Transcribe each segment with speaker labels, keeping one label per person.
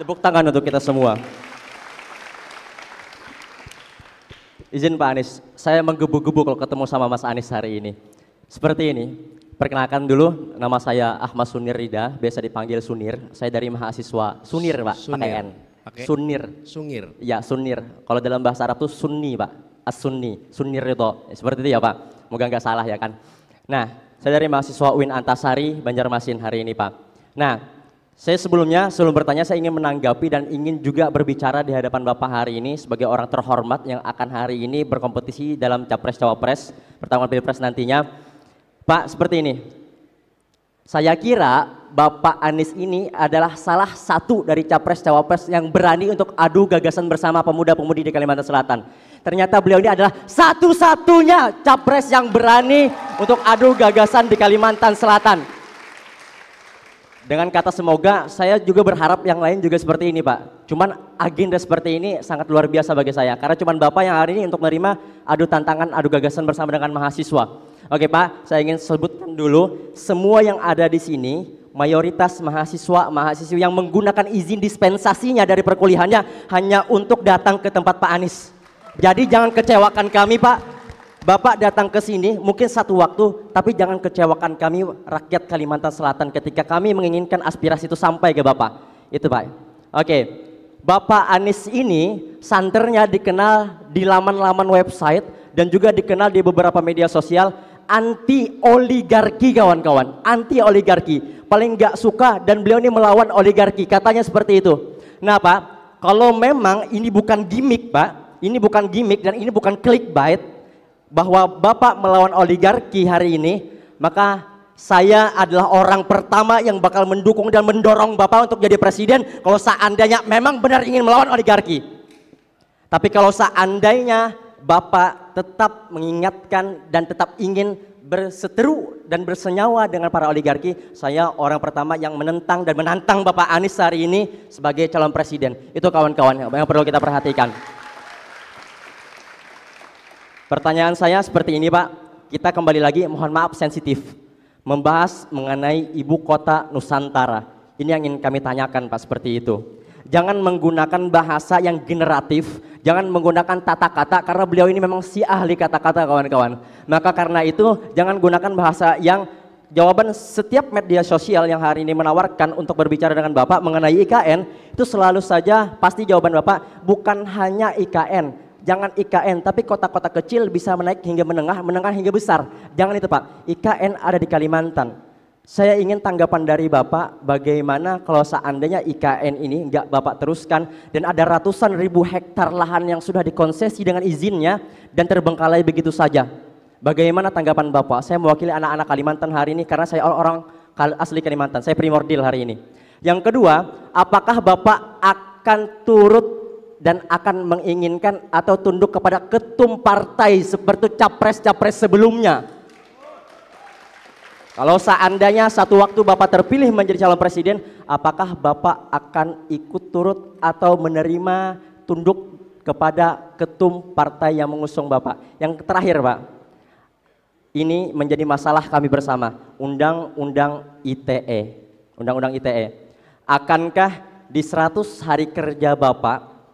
Speaker 1: Tepuk tangan untuk kita semua. Izin Pak Anies, saya menggebu-gebu kalau ketemu sama Mas Anies hari ini. Seperti ini, perkenalkan dulu, nama saya Ahmad Sunir Rida, biasa dipanggil Sunir. Saya dari mahasiswa Sunir Pak, pakai N. Sunir.
Speaker 2: Sungir.
Speaker 1: Ya Sunir, kalau dalam bahasa Arab itu Sunni Pak, As-Sunni, Sunir itu. Seperti itu ya Pak, moga nggak salah ya kan. Nah, saya dari mahasiswa UIN Antasari, Banjarmasin hari ini Pak. Nah, saya sebelum bertanya, saya ingin menanggapi dan ingin juga berbicara di hadapan Bapak hari ini sebagai orang terhormat yang akan hari ini berkompetisi dalam Capres-Cawapres, pertarungan Pilpres nantinya. Pak, seperti ini, saya kira Bapak Anies ini adalah salah satu dari Capres-Cawapres yang berani untuk adu gagasan bersama pemuda-pemudi di Kalimantan Selatan. Ternyata beliau ini adalah satu-satunya Capres yang berani untuk adu gagasan di Kalimantan Selatan. Dengan kata semoga, saya juga berharap yang lain juga seperti ini Pak. Cuman agenda seperti ini sangat luar biasa bagi saya. Karena cuman Bapak yang hari ini untuk menerima adu tantangan, adu gagasan bersama dengan mahasiswa. Oke Pak, saya ingin sebutkan dulu, semua yang ada di sini, mayoritas mahasiswa-mahasiswi yang menggunakan izin dispensasinya dari perkuliahannya hanya untuk datang ke tempat Pak Anies. Jadi jangan kecewakan kami Pak. Bapak datang ke sini mungkin satu waktu, tapi jangan kecewakan kami rakyat Kalimantan Selatan ketika kami menginginkan aspirasi itu sampai ke Bapak. Itu Pak. Oke, Bapak Anies ini santernya dikenal di laman-laman website dan juga dikenal di beberapa media sosial anti oligarki kawan-kawan. Anti oligarki, paling nggak suka dan beliau ini melawan oligarki, katanya seperti itu. Nah Pak, kalau memang ini bukan gimmick Pak, ini bukan gimmick dan ini bukan clickbait, bahwa Bapak melawan oligarki hari ini, maka saya adalah orang pertama yang bakal mendukung dan mendorong Bapak untuk jadi presiden kalau seandainya memang benar ingin melawan oligarki. Tapi kalau seandainya Bapak tetap mengingatkan dan tetap ingin berseteru dan bersenyawa dengan para oligarki, saya orang pertama yang menentang dan menantang Bapak Anies hari ini sebagai calon presiden. Itu kawan-kawan yang perlu kita perhatikan. Pertanyaan saya seperti ini Pak, kita kembali lagi, mohon maaf sensitif, membahas mengenai ibu kota Nusantara. Ini yang ingin kami tanyakan Pak, seperti itu. Jangan menggunakan bahasa yang generatif, jangan menggunakan tata kata karena beliau ini memang si ahli kata-kata kawan-kawan. Maka karena itu jangan gunakan bahasa yang jawaban setiap media sosial yang hari ini menawarkan untuk berbicara dengan Bapak mengenai IKN, itu selalu saja pasti jawaban Bapak bukan hanya IKN. Jangan IKN, tapi kota-kota kecil bisa menaik hingga menengah, menengah hingga besar. Jangan itu Pak, IKN ada di Kalimantan. Saya ingin tanggapan dari Bapak, bagaimana kalau seandainya IKN ini nggak Bapak teruskan dan ada ratusan ribu hektar lahan yang sudah dikonsesi dengan izinnya dan terbengkalai begitu saja. Bagaimana tanggapan Bapak? Saya mewakili anak-anak Kalimantan hari ini karena saya orang asli Kalimantan, saya primordial hari ini. Yang kedua, apakah Bapak akan turut dan akan menginginkan atau tunduk kepada ketum partai seperti capres-capres sebelumnya? Kalau seandainya satu waktu Bapak terpilih menjadi calon presiden, apakah Bapak akan ikut turut atau menerima tunduk kepada ketum partai yang mengusung Bapak? Yang terakhir Pak, ini menjadi masalah kami bersama, Undang-Undang ITE. Undang-Undang ITE. Akankah di 100 hari kerja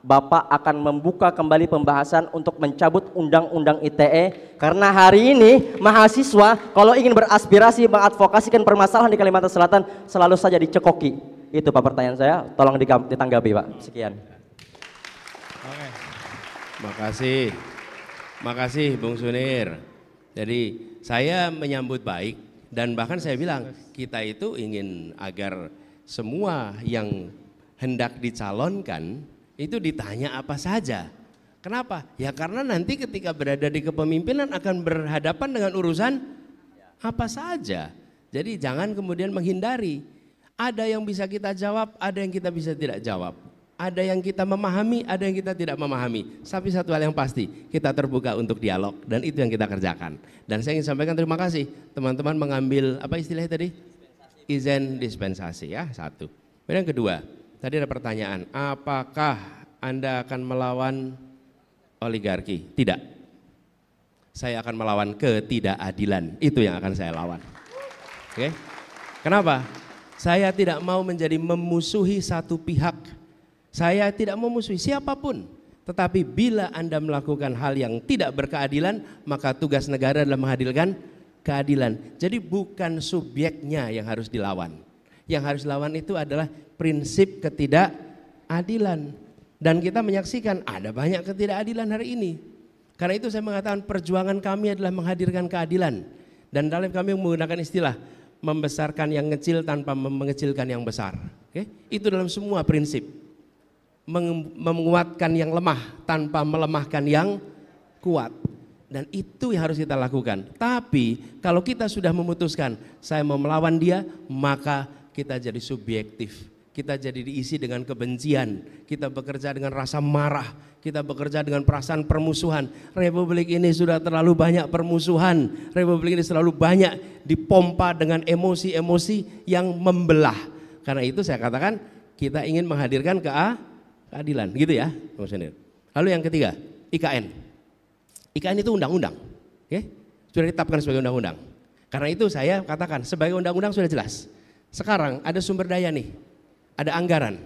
Speaker 1: Bapak akan membuka kembali pembahasan untuk mencabut Undang-Undang ITE, karena hari ini mahasiswa kalau ingin beraspirasi mengadvokasikan permasalahan di Kalimantan Selatan selalu saja dicekoki. Itu Pak pertanyaan saya, tolong ditanggapi Pak. Sekian.
Speaker 2: Oke. Makasih Bung Sunir. Jadi saya menyambut baik dan bahkan saya bilang kita itu ingin agar semua yang hendak dicalonkan itu ditanya apa saja. Kenapa? Ya karena nanti ketika berada di kepemimpinan akan berhadapan dengan urusan apa saja. Jadi jangan kemudian menghindari. Ada yang bisa kita jawab, ada yang kita bisa tidak jawab. Ada yang kita memahami, ada yang kita tidak memahami. Tapi satu hal yang pasti, kita terbuka untuk dialog dan itu yang kita kerjakan. Dan saya ingin sampaikan terima kasih teman-teman mengambil apa istilahnya tadi? Izin dispensasi ya, satu. Kemudian yang kedua, tadi ada pertanyaan, apakah Anda akan melawan oligarki? Tidak. Saya akan melawan ketidakadilan, itu yang akan saya lawan. Oke? Kenapa? Saya tidak mau menjadi memusuhi satu pihak Saya tidak memusuhi siapapun. Tetapi bila Anda melakukan hal yang tidak berkeadilan, maka tugas negara adalah menghadirkan keadilan. Jadi bukan subjeknya yang harus dilawan. Yang harus dilawan itu adalah prinsip ketidakadilan. Dan kita menyaksikan ada banyak ketidakadilan hari ini. Karena itu saya mengatakan perjuangan kami adalah menghadirkan keadilan. Dan dalam kami menggunakan istilah membesarkan yang kecil tanpa mengecilkan yang besar. Oke? Itu dalam semua prinsip. Menguatkan yang lemah tanpa melemahkan yang kuat. Dan itu yang harus kita lakukan. Tapi kalau kita sudah memutuskan saya mau melawan dia, maka kita jadi subjektif. Kita jadi diisi dengan kebencian, kita bekerja dengan rasa marah, kita bekerja dengan perasaan permusuhan. Republik ini sudah terlalu banyak permusuhan, republik ini terlalu banyak dipompa dengan emosi-emosi yang membelah. Karena itu saya katakan kita ingin menghadirkan keadilan, gitu ya. Lalu yang ketiga, IKN. IKN itu undang-undang, oke? Sudah ditetapkan sebagai undang-undang. Karena itu saya katakan sebagai undang-undang sudah jelas. Sekarang ada sumber daya nih. Ada anggaran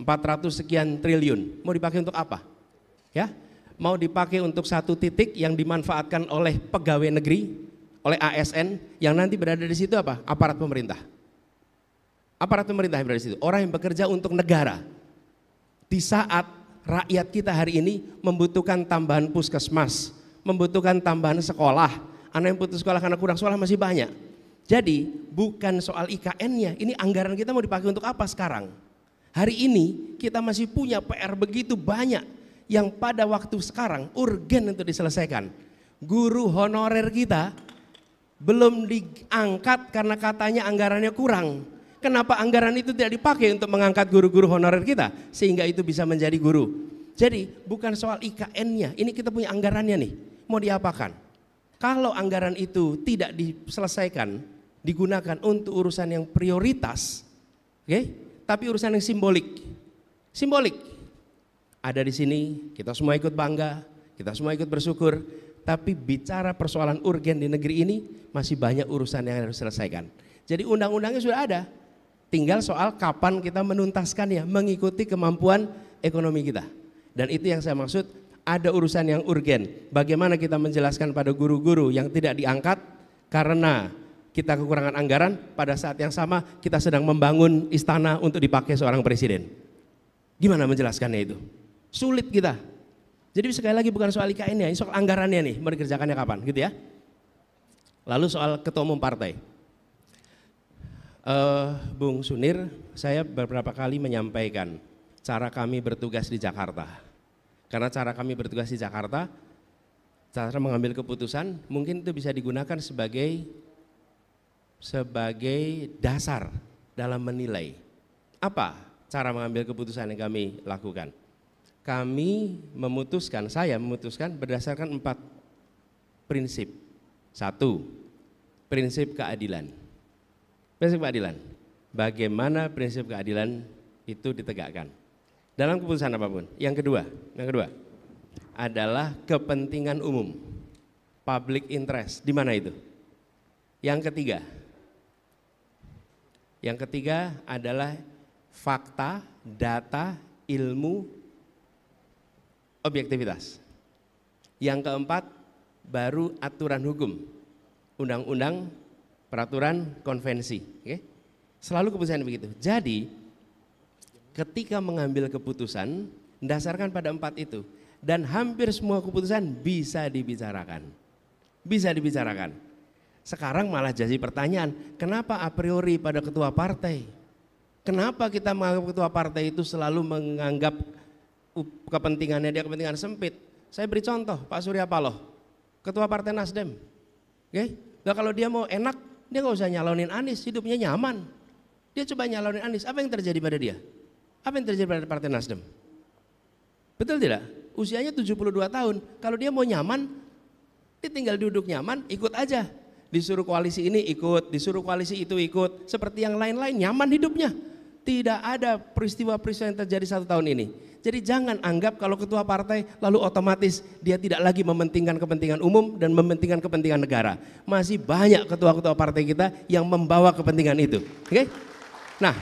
Speaker 2: 400 sekian triliun, mau dipakai untuk apa? Ya, mau dipakai untuk satu titik yang dimanfaatkan oleh pegawai negeri, oleh ASN yang nanti berada di situ apa? Aparat pemerintah. Aparat pemerintah yang berada di situ, orang yang bekerja untuk negara. Di saat rakyat kita hari ini membutuhkan tambahan puskesmas, membutuhkan tambahan sekolah, anak yang putus sekolah karena kurang sekolah masih banyak. Jadi bukan soal IKN-nya, ini anggaran kita mau dipakai untuk apa sekarang? Hari ini kita masih punya PR begitu banyak yang pada waktu sekarang urgen untuk diselesaikan. Guru honorer kita belum diangkat karena katanya anggarannya kurang. Kenapa anggaran itu tidak dipakai untuk mengangkat guru-guru honorer kita sehingga itu bisa menjadi guru? Jadi bukan soal IKN-nya, ini kita punya anggarannya nih, mau diapakan? Kalau anggaran itu tidak diselesaikan, digunakan untuk urusan yang prioritas, oke? Tapi urusan yang simbolik. Ada di sini, kita semua ikut bangga, kita semua ikut bersyukur. Tapi bicara persoalan urgen di negeri ini masih banyak urusan yang harus diselesaikan. Jadi undang-undangnya sudah ada, tinggal soal kapan kita menuntaskannya, mengikuti kemampuan ekonomi kita. Dan itu yang saya maksud, ada urusan yang urgen. Bagaimana kita menjelaskan pada guru-guru yang tidak diangkat karena kita kekurangan anggaran, pada saat yang sama kita sedang membangun istana untuk dipakai seorang presiden. Gimana menjelaskannya itu? Sulit kita. Jadi sekali lagi bukan soal IKN-nya, ini soal anggarannya nih, mau dikerjakannya kapan, gitu ya. Lalu soal ketua umum partai. Bung Sunir, saya beberapa kali menyampaikan cara kami bertugas di Jakarta. Karena cara kami bertugas di Jakarta, cara mengambil keputusan mungkin itu bisa digunakan sebagai dasar dalam menilai. Apa cara mengambil keputusan yang kami lakukan? Saya memutuskan berdasarkan 4 prinsip. 1, prinsip keadilan. Prinsip keadilan. Bagaimana prinsip keadilan itu ditegakkan dalam keputusan apapun. Yang kedua adalah kepentingan umum, public interest. Di mana itu? Yang ketiga adalah fakta, data, ilmu, objektivitas. Yang keempat baru aturan hukum, undang-undang, peraturan, konvensi. Oke? Selalu keputusan begitu. Jadi ketika mengambil keputusan mendasarkan pada 4 itu, dan hampir semua keputusan bisa dibicarakan. Sekarang malah jadi pertanyaan, kenapa a priori pada ketua partai? Kenapa kita menganggap ketua partai itu selalu menganggap kepentingannya dia kepentingan sempit? Saya beri contoh, Pak Surya Paloh, ketua partai Nasdem. Oke? Nah, kalau dia mau enak, dia nggak usah nyalonin Anies, hidupnya nyaman. Dia coba nyalonin Anies, apa yang terjadi pada dia? Apa yang terjadi pada partai Nasdem? Betul tidak? Usianya 72 tahun, kalau dia mau nyaman, dia tinggal duduk nyaman, ikut aja. Disuruh koalisi ini ikut, disuruh koalisi itu ikut, seperti yang lain-lain nyaman hidupnya. Tidak ada peristiwa-peristiwa yang terjadi 1 tahun ini. Jadi jangan anggap kalau ketua partai lalu otomatis dia tidak lagi mementingkan kepentingan umum dan mementingkan kepentingan negara. Masih banyak ketua-ketua partai kita yang membawa kepentingan itu. Oke? Nah,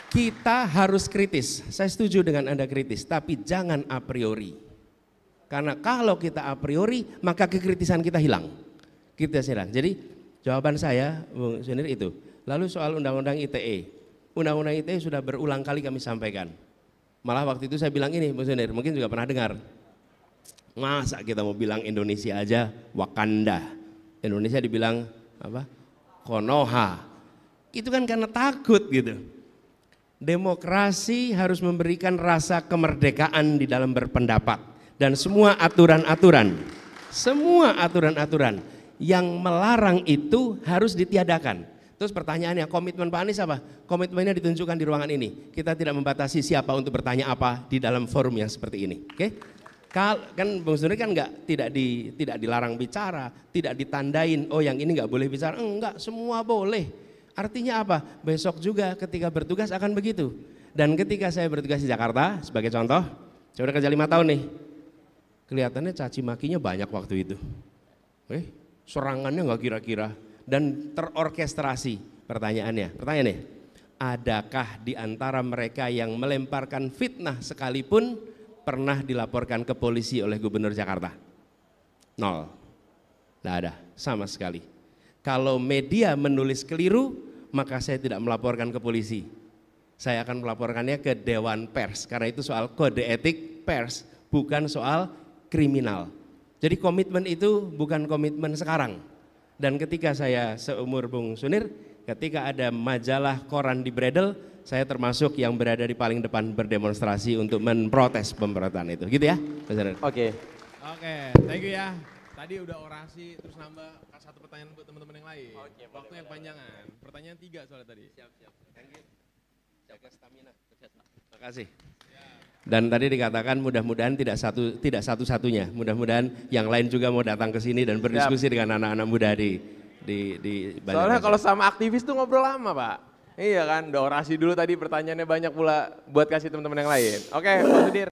Speaker 2: kita harus kritis. Saya setuju dengan Anda kritis, tapi jangan a priori. Karena kalau kita a priori, maka kekritisan kita hilang. Kita hilang. Jadi jawaban saya, Bung Sunir itu. Lalu soal Undang-Undang ITE. Undang-Undang ITE sudah berulang kali kami sampaikan. Malah waktu itu saya bilang ini, Bung Sunir, mungkin juga pernah dengar. Masa kita mau bilang Indonesia aja Wakanda. Indonesia dibilang apa? Konoha. Itu kan karena takut gitu. Demokrasi harus memberikan rasa kemerdekaan di dalam berpendapat. Dan semua aturan-aturan yang melarang itu harus ditiadakan. Terus pertanyaannya, komitmen Pak Anies apa? Komitmennya ditunjukkan di ruangan ini. Kita tidak membatasi siapa untuk bertanya apa di dalam forum yang seperti ini. Oke? Kan Bung Sunir kan tidak dilarang bicara, tidak ditandain, oh yang ini nggak boleh bicara. Enggak, semua boleh. Artinya apa? Besok juga ketika bertugas akan begitu. Dan ketika saya bertugas di Jakarta, sebagai contoh, saya udah kerja 5 tahun nih. Kelihatannya caci makinya banyak waktu itu. Serangannya nggak kira-kira dan terorkestrasi. Pertanyaannya, adakah di antara mereka yang melemparkan fitnah sekalipun pernah dilaporkan ke polisi oleh Gubernur Jakarta? 0. Nggak ada, sama sekali. Kalau media menulis keliru, maka saya tidak melaporkan ke polisi. Saya akan melaporkannya ke Dewan Pers, karena itu soal kode etik pers, bukan soal kriminal. Jadi komitmen itu bukan komitmen sekarang. Dan ketika saya seumur Bung Sunir, ketika ada majalah koran di Bredel, saya termasuk yang berada di paling depan berdemonstrasi untuk memprotes pemberontakan itu. Gitu ya?
Speaker 1: Oke.
Speaker 3: Oke, thank you ya. Tadi udah orasi, terus nambah satu pertanyaan buat teman-teman yang lain. Oke, waktu yang panjangan. Pertanyaan 3 soalnya tadi.
Speaker 2: Siap. Thank you. Jaga stamina. Terima kasih. Dan tadi dikatakan mudah-mudahan tidak satu-satunya. Mudah-mudahan yang lain juga mau datang ke sini dan berdiskusi dengan anak-anak muda di
Speaker 3: Soalnya kalau sama aktivis tuh ngobrol lama, Pak. Iya kan, udah orasi dulu tadi, pertanyaannya banyak pula buat kasih teman-teman yang lain. Oke, Pak Sudir.